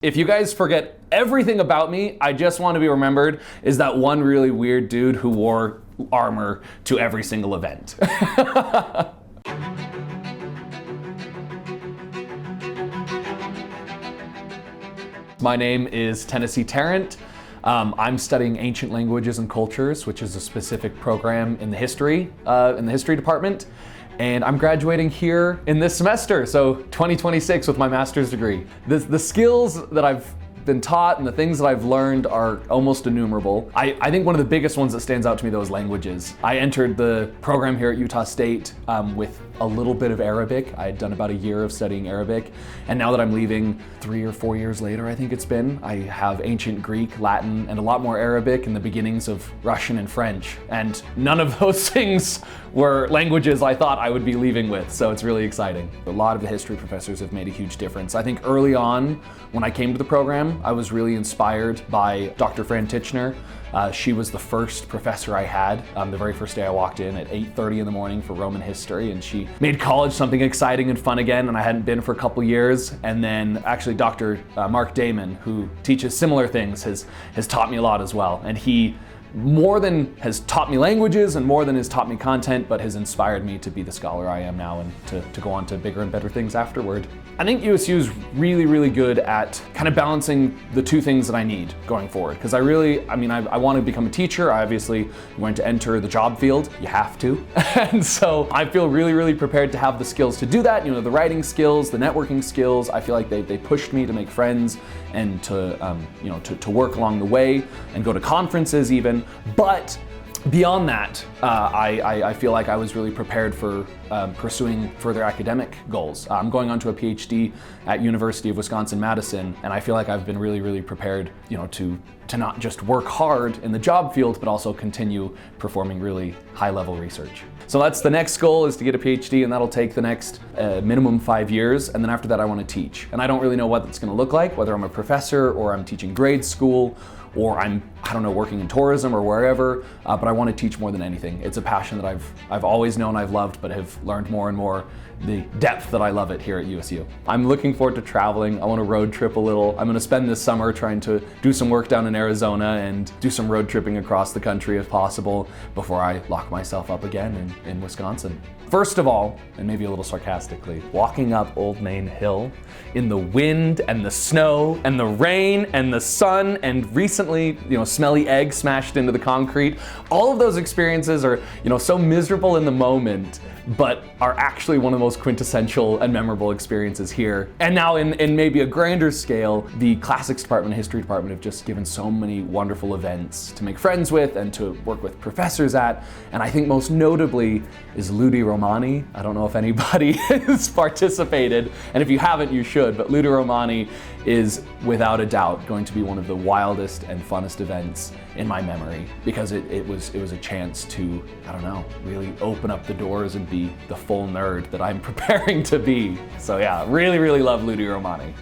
If you guys forget everything about me, I just want to be remembered is that one really weird dude who wore armor to every single event. My name is Tennessee Tarrant. I'm studying ancient languages and cultures, which is a specific program in the history department. And I'm graduating here in this semester, so 2026 with my master's degree. The skills that I've been taught and the things that I've learned are almost innumerable. I think one of the biggest ones that stands out to me though is languages. I entered the program here at Utah State with a little bit of Arabic. I had done about a year of studying Arabic, and now that I'm leaving 3 or 4 years later, I think it's been, I have ancient Greek, Latin, and a lot more Arabic and the beginnings of Russian and French. And none of those things were languages I thought I would be leaving with, so it's really exciting. A lot of the history professors have made a huge difference. I think early on, when I came to the program, I was really inspired by Dr. Fran Titchener. She was the first professor I had the very first day I walked in at 8:30 in the morning for Roman history, and she made college something exciting and fun again, and I hadn't been for a couple years. And then actually Dr. Mark Damon, who teaches similar things, has taught me a lot as well. And he more than has taught me languages and more than has taught me content, but has inspired me to be the scholar I am now and to go on to bigger and better things afterward. I think USU is really, really good at kind of balancing the two things that I need going forward. Because I want to become a teacher. I obviously want to enter the job field. You have to. And so I feel really, really prepared to have the skills to do that. You know, the writing skills, the networking skills. I feel like they pushed me to make friends and to work along the way and go to conferences even. But beyond that, I feel like I was really prepared for pursuing further academic goals. I'm going on to a Ph.D. at University of Wisconsin-Madison, and I feel like I've been really, really prepared, to not just work hard in the job field, but also continue performing really high-level research. So that's the next goal, is to get a Ph.D., and that'll take the next minimum 5 years, and then after that I want to teach. And I don't really know what that's going to look like, whether I'm a professor or I'm teaching grade school, or I'm working in tourism or wherever, but I want to teach more than anything. It's a passion that I've always known I've loved, but have learned more and more the depth that I love it here at USU. I'm looking forward to traveling. I want to road trip a little. I'm going to spend this summer trying to do some work down in Arizona and do some road tripping across the country if possible before I lock myself up again in Wisconsin. First of all, and maybe a little sarcastically, walking up Old Main Hill in the wind and the snow and the rain and the sun and recently, smelly egg smashed into the concrete. All of those experiences are, so miserable in the moment, but are actually one of the most quintessential and memorable experiences here. And now in maybe a grander scale, the classics department and history department have just given so many wonderful events to make friends with and to work with professors at. And I think most notably is Ludi Romani. I don't know if anybody has participated, and if you haven't, you should, but Ludi Romani is without a doubt going to be one of the wildest and funnest events in my memory, because it was a chance to, really open up the doors and be the full nerd that I'm preparing to be. So yeah, really, really love Ludi Romani.